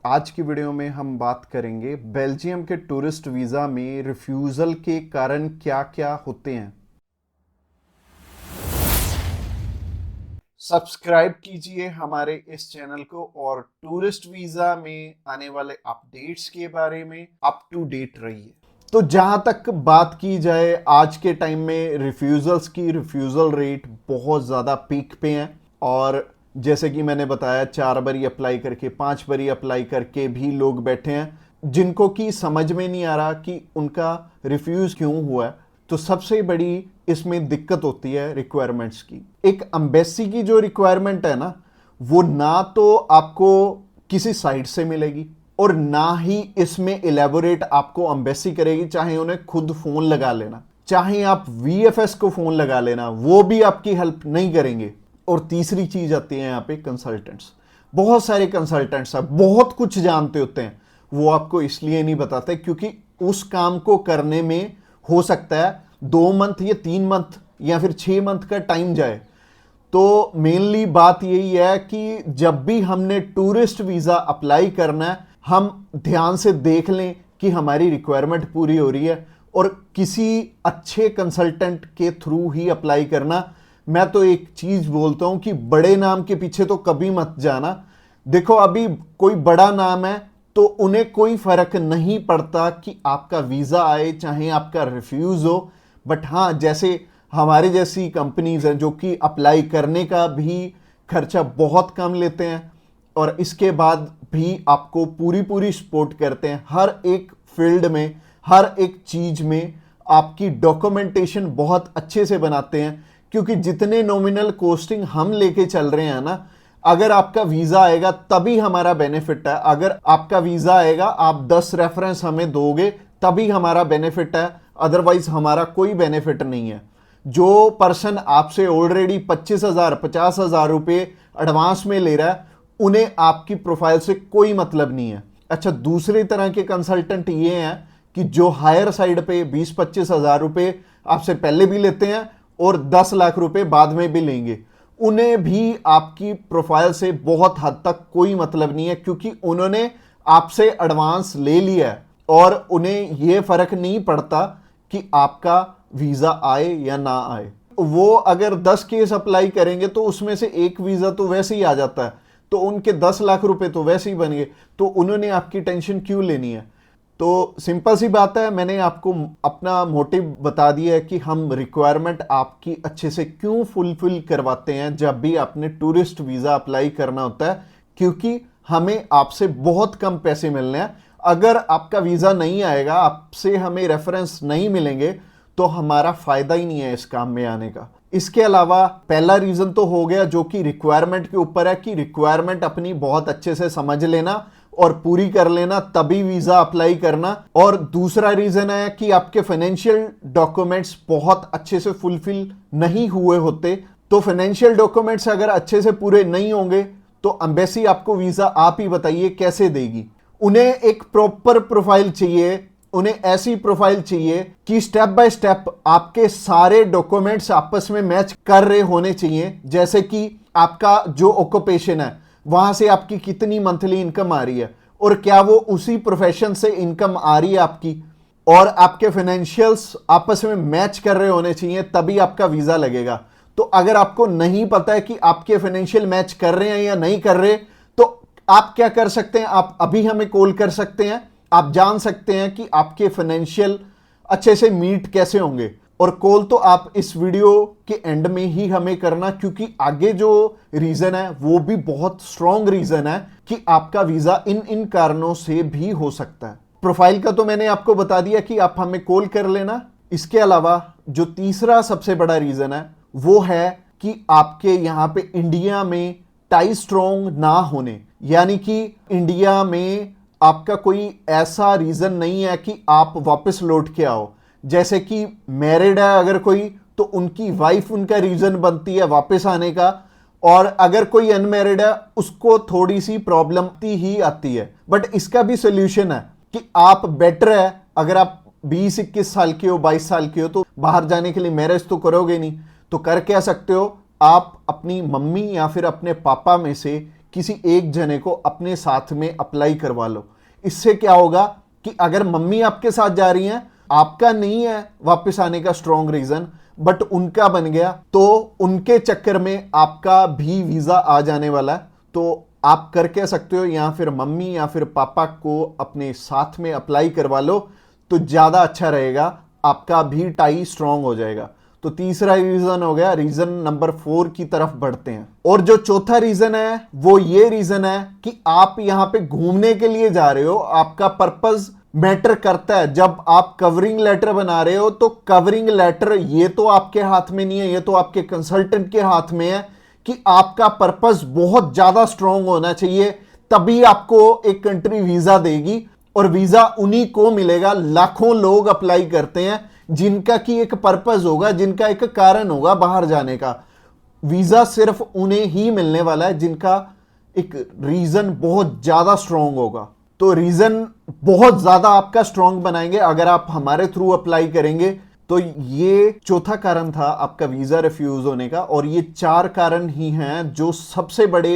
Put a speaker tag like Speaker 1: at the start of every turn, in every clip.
Speaker 1: आज की वीडियो में हम बात करेंगे बेल्जियम के टूरिस्ट वीज़ा में रिफ्यूज़ल के कारण क्या क्या होते हैं। सब्सक्राइब कीजिए हमारे इस चैनल को और टूरिस्ट वीज़ा में आने वाले अपडेट्स के बारे में अप टू डेट रहिए। तो जहां तक बात की जाए आज के टाइम में रिफ्यूज़ल्स की, रिफ्यूज़ल रेट बहुत ज़्यादा पीक पे हैं और जैसे कि मैंने बताया 4 बारी अप्लाई करके 5 बारी अप्लाई करके भी लोग बैठे हैं जिनको कि समझ में नहीं आ रहा कि उनका रिफ्यूज़ क्यों हुआ है। तो सबसे बड़ी इसमें दिक्कत होती है रिक्वायरमेंट्स की। एक एम्बेसी की जो रिक्वायरमेंट है ना, वो ना तो आपको किसी साइट से मिलेगी और ना ही इसमें इलेबोरेट आपको एम्बेसी करेगी। चाहे उन्हें खुद फोन लगा लेना, चाहे आप वीएफएस को फोन लगा लेना, वो भी आपकी हेल्प नहीं करेंगे। और तीसरी चीज आती है यहाँ पे कंसल्टेंट्स। बहुत सारे कंसल्टेंट्स हैं, बहुत कुछ जानते होते हैं, वो आपको इसलिए नहीं बताते क्योंकि उस काम को करने में हो सकता है 2 मंथ या 3 मंथ या फिर 6 मंथ का टाइम जाए। तो मेनली बात यही है कि जब भी हमने टूरिस्ट वीज़ा अप्लाई करना है, हम ध्यान से देख लें कि हमारी रिक्वायरमेंट पूरी हो रही है और किसी अच्छे कंसल्टेंट के थ्रू ही अप्लाई करना। मैं तो एक चीज़ बोलता हूं कि बड़े नाम के पीछे तो कभी मत जाना। देखो अभी कोई बड़ा नाम है तो उन्हें कोई फर्क नहीं पड़ता कि आपका वीज़ा आए चाहे आपका रिफ्यूज़ हो। बट हाँ, जैसे हमारे जैसी कंपनीज हैं जो कि अप्लाई करने का भी खर्चा बहुत कम लेते हैं और इसके बाद भी आपको पूरी पूरी सपोर्ट करते हैं हर एक फील्ड में, हर एक चीज में आपकी डॉक्यूमेंटेशन बहुत अच्छे से बनाते हैं। क्योंकि जितने नॉमिनल कोस्टिंग हम लेके चल रहे हैं ना, अगर आपका वीजा आएगा तभी हमारा बेनिफिट है। अगर आपका वीजा आएगा, आप 10 रेफरेंस हमें दोगे तभी हमारा बेनिफिट है, अदरवाइज हमारा कोई बेनिफिट नहीं है। जो पर्सन आपसे ऑलरेडी 25,000 50,000 रुपए एडवांस में ले रहा है, उन्हें आपकी प्रोफाइल से कोई मतलब नहीं है। अच्छा, दूसरी तरह के कंसल्टेंट ये हैं कि जो हायर साइड पे 20-25,000 रुपए आपसे पहले भी लेते हैं और 10 लाख रुपए बाद में भी लेंगे। उन्हें भी आपकी प्रोफाइल से बहुत हद तक कोई मतलब नहीं है क्योंकि उन्होंने आपसे एडवांस ले लिया है और उन्हें यह फर्क नहीं पड़ता कि आपका वीजा आए या ना आए। वो अगर 10 केस अप्लाई करेंगे तो उसमें से एक वीजा तो वैसे ही आ जाता है, तो उनके 10 लाख रुपए तो वैसे ही बन गए। तो उन्होंने आपकी टेंशन क्यों लेनी है? तो सिंपल सी बात है, मैंने आपको अपना मोटिव बता दिया है कि हम रिक्वायरमेंट आपकी अच्छे से क्यों फुलफिल करवाते हैं जब भी आपने टूरिस्ट वीजा अप्लाई करना होता है। क्योंकि हमें आपसे बहुत कम पैसे मिलने हैं। अगर आपका वीजा नहीं आएगा, आपसे हमें रेफरेंस नहीं मिलेंगे, तो हमारा फायदा ही नहीं है इस काम में आने का। इसके अलावा पहला रीजन तो हो गया जो कि रिक्वायरमेंट के ऊपर है कि रिक्वायरमेंट अपनी बहुत अच्छे से समझ लेना और पूरी कर लेना, तभी वीजा अप्लाई करना। और दूसरा रीजन है कि आपके फाइनेंशियल डॉक्यूमेंट्स बहुत अच्छे से फुलफिल नहीं हुए होते। तो फाइनेंशियल डॉक्यूमेंट्स अगर अच्छे से पूरे नहीं होंगे तो एम्बेसी आपको वीजा, आप ही बताइए, कैसे देगी? उन्हें एक प्रॉपर प्रोफाइल चाहिए, उन्हें ऐसी प्रोफाइल चाहिए कि स्टेप बाय स्टेप आपके सारे डॉक्यूमेंट्स आपस में मैच कर रहे होने चाहिए। जैसे कि आपका जो ऑक्यूपेशन है, वहां से आपकी कितनी मंथली इनकम आ रही है और क्या वो उसी प्रोफेशन से इनकम आ रही है आपकी, और आपके फाइनेंशियल्स आपस में मैच कर रहे होने चाहिए, तभी आपका वीजा लगेगा। तो अगर आपको नहीं पता है कि आपके फाइनेंशियल मैच कर रहे हैं या नहीं कर रहे, तो आप क्या कर सकते हैं, आप अभी हमें कॉल कर सकते हैं। आप जान सकते हैं कि आपके फाइनेंशियल अच्छे से मीट कैसे होंगे। और कॉल तो आप इस वीडियो के एंड में ही हमें करना, क्योंकि आगे जो रीजन है वो भी बहुत स्ट्रॉन्ग रीजन है कि आपका वीजा इन इन कारणों से भी हो सकता है। प्रोफाइल का तो मैंने आपको बता दिया कि आप हमें कॉल कर लेना। इसके अलावा जो तीसरा सबसे बड़ा रीजन है वो है कि आपके यहां पे इंडिया में टाई स्ट्रॉन्ग ना होने, यानी कि इंडिया में आपका कोई ऐसा रीजन नहीं है कि आप वापस लौट के आओ। जैसे कि मैरिड है अगर कोई, तो उनकी वाइफ उनका रीजन बनती है वापस आने का, और अगर कोई अनमैरिड है उसको थोड़ी सी प्रॉब्लम ही आती है। बट इसका भी सोल्यूशन है कि आप बेटर है, अगर आप 20-21 साल के हो, 22 साल के हो, तो बाहर जाने के लिए मैरिज तो करोगे नहीं, तो कर क्या सकते हो, आप अपनी मम्मी या फिर अपने पापा में से किसी एक जने को अपने साथ में अप्लाई करवा लो। इससे क्या होगा कि अगर मम्मी आपके साथ जा रही हैं, आपका नहीं है वापस आने का स्ट्रॉन्ग रीजन, बट उनका बन गया, तो उनके चक्कर में आपका भी वीजा आ जाने वाला है। तो आप कर क्या सकते हो, या फिर मम्मी या फिर पापा को अपने साथ में अप्लाई करवा लो, तो ज्यादा अच्छा रहेगा, आपका भी टाई स्ट्रॉन्ग हो जाएगा। तो तीसरा रीजन हो गया। रीजन नंबर 4 की तरफ बढ़ते हैं। और जो चौथा रीजन है वो ये रीजन है कि आप यहां पे घूमने के लिए जा रहे हो, आपका पर्पस मैटर करता है। जब आप कवरिंग लेटर बना रहे हो तो कवरिंग लेटर ये तो आपके हाथ में नहीं है, ये तो आपके कंसल्टेंट के हाथ में है कि आपका पर्पस बहुत ज्यादा स्ट्रांग होना चाहिए, तभी आपको एक कंट्री वीजा देगी। और वीजा उन्हीं को मिलेगा, लाखों लोग अप्लाई करते हैं जिनका की एक पर्पस होगा, जिनका एक कारण होगा बाहर जाने का। वीजा सिर्फ उन्हें ही मिलने वाला है जिनका एक रीजन बहुत ज्यादा स्ट्रांग होगा। तो रीजन बहुत ज्यादा आपका स्ट्रांग बनाएंगे अगर आप हमारे थ्रू अप्लाई करेंगे। तो ये चौथा कारण था आपका वीजा रिफ्यूज होने का। और ये 4 कारण ही हैं जो सबसे बड़े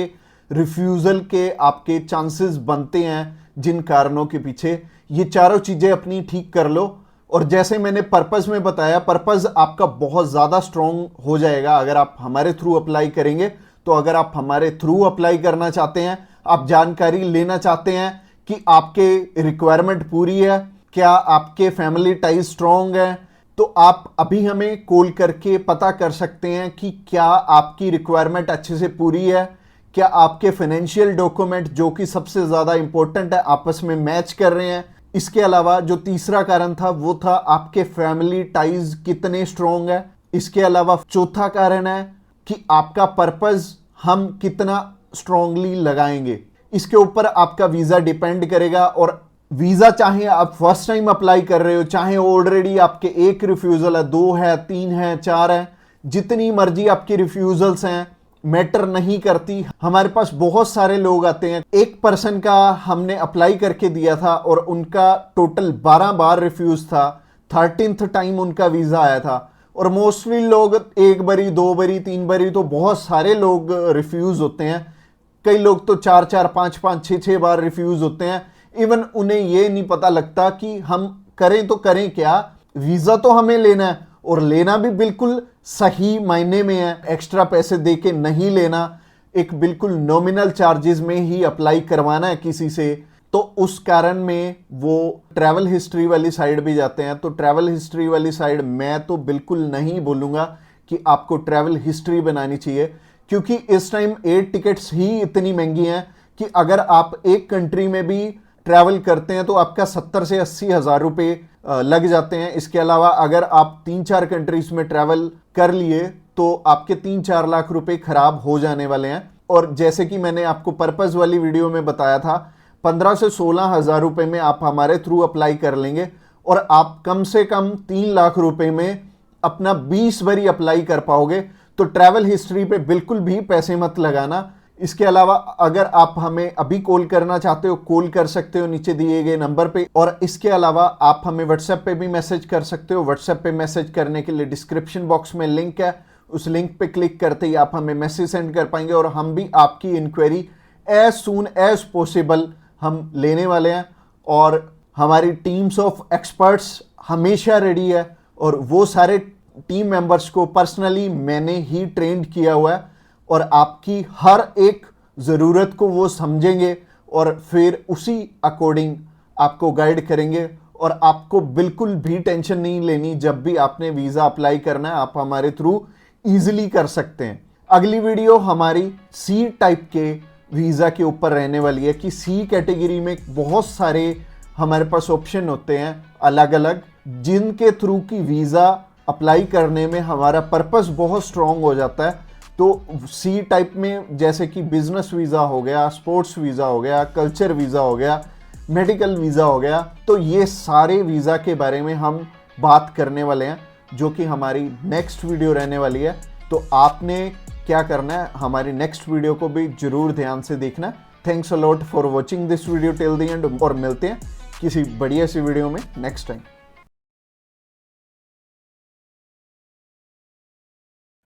Speaker 1: रिफ्यूजल के आपके चांसेस बनते हैं। जिन कारणों के पीछे ये चारों चीजें अपनी ठीक कर लो, और जैसे मैंने पर्पस में बताया, पर्पस आपका बहुत ज्यादा स्ट्रांग हो जाएगा अगर आप हमारे थ्रू अप्लाई करेंगे। तो अगर आप हमारे थ्रू अप्लाई करना चाहते हैं, आप जानकारी लेना चाहते हैं कि आपके रिक्वायरमेंट पूरी है, क्या आपके फैमिली टाइज स्ट्रांग है, तो आप अभी हमें कॉल करके पता कर सकते हैं कि क्या आपकी रिक्वायरमेंट अच्छे से पूरी है, क्या आपके फाइनेंशियल डॉक्यूमेंट जो कि सबसे ज्यादा इंपॉर्टेंट है आपस में मैच कर रहे हैं। इसके अलावा जो तीसरा कारण था वो था आपके फैमिली टाइज कितने स्ट्रांग है। इसके अलावा चौथा कारण है कि आपका पर्पस हम कितना स्ट्रांगली लगाएंगे। इसके ऊपर आपका वीजा डिपेंड करेगा। और वीजा चाहे आप फर्स्ट टाइम अप्लाई कर रहे हो, चाहे ऑलरेडी आपके 1 रिफ्यूजल है, 2 है, 3 है, 4 है, जितनी मर्जी आपकी रिफ्यूजल्स हैं, मैटर नहीं करती। हमारे पास बहुत सारे लोग आते हैं, एक पर्सन का हमने अप्लाई करके दिया था और उनका टोटल 12 बार रिफ्यूज था, 13th टाइम उनका वीजा आया था। और मोस्टली लोग 1 बारी, 2 बारी, 3 बारी, तो बहुत सारे लोग रिफ्यूज होते हैं। कई लोग तो 4-4, 5-5, 6-6 बार रिफ्यूज होते हैं। इवन उन्हें ये नहीं पता लगता कि हम करें तो करें क्या। वीजा तो हमें लेना है, और लेना भी बिल्कुल सही मायने में है, एक्स्ट्रा पैसे दे के नहीं लेना, एक बिल्कुल नॉमिनल चार्जेस में ही अप्लाई करवाना है किसी से। तो उस कारण में वो ट्रैवल हिस्ट्री वाली साइड भी जाते हैं। तो ट्रैवल हिस्ट्री वाली साइड मैं तो बिल्कुल नहीं बोलूंगा कि आपको ट्रैवल हिस्ट्री बनानी चाहिए, क्योंकि इस टाइम एयर टिकट्स ही इतनी महंगी हैं कि अगर आप एक कंट्री में भी ट्रैवल करते हैं तो आपका 70 से 80 हज़ार रुपये लग जाते हैं। इसके अलावा अगर आप 3-4 कंट्रीज में ट्रैवल कर लिए तो आपके 3-4 लाख रुपए खराब हो जाने वाले हैं। और जैसे कि मैंने आपको पर्पस वाली वीडियो में बताया था, 15 से 16 हज़ार रुपये में आप हमारे थ्रू अप्लाई कर लेंगे और आप कम से कम 3 लाख रुपए में अपना 20 बारी अप्लाई कर पाओगे। तो ट्रैवल हिस्ट्री पे बिल्कुल भी पैसे मत लगाना। इसके अलावा अगर आप हमें अभी कॉल करना चाहते हो, कॉल कर सकते हो नीचे दिए गए नंबर पे। और इसके अलावा आप हमें व्हाट्सएप पे भी मैसेज कर सकते हो। व्हाट्सएप पे मैसेज करने के लिए डिस्क्रिप्शन बॉक्स में लिंक है, उस लिंक पे क्लिक करते ही आप हमें मैसेज सेंड कर पाएंगे और हम भी आपकी inquiry as soon as possible हम लेने वाले हैं। और हमारी टीम्स ऑफ एक्सपर्ट्स हमेशा रेडी है और वो सारे टीम मेंबर्स को पर्सनली मैंने ही ट्रेंड किया हुआ है और आपकी हर एक ज़रूरत को वो समझेंगे और फिर उसी अकॉर्डिंग आपको गाइड करेंगे। और आपको बिल्कुल भी टेंशन नहीं लेनी, जब भी आपने वीज़ा अप्लाई करना है आप हमारे थ्रू ईजिली कर सकते हैं। अगली वीडियो हमारी सी टाइप के वीज़ा के ऊपर रहने वाली है कि सी कैटेगरी में बहुत सारे हमारे पास ऑप्शन होते हैं अलग अलग, जिनके थ्रू की वीज़ा अप्लाई करने में हमारा पर्पस बहुत स्ट्रॉन्ग हो जाता है। तो सी टाइप में जैसे कि बिजनेस वीज़ा हो गया, स्पोर्ट्स वीज़ा हो गया, कल्चर वीज़ा हो गया, मेडिकल वीज़ा हो गया, तो ये सारे वीज़ा के बारे में हम बात करने वाले हैं, जो कि हमारी नेक्स्ट वीडियो रहने वाली है। तो आपने क्या करना है, हमारी नेक्स्ट वीडियो को भी जरूर ध्यान से देखना। Thanks a lot for watching this video till the end, और मिलते हैं किसी बढ़िया सी वीडियो में नेक्स्ट टाइम।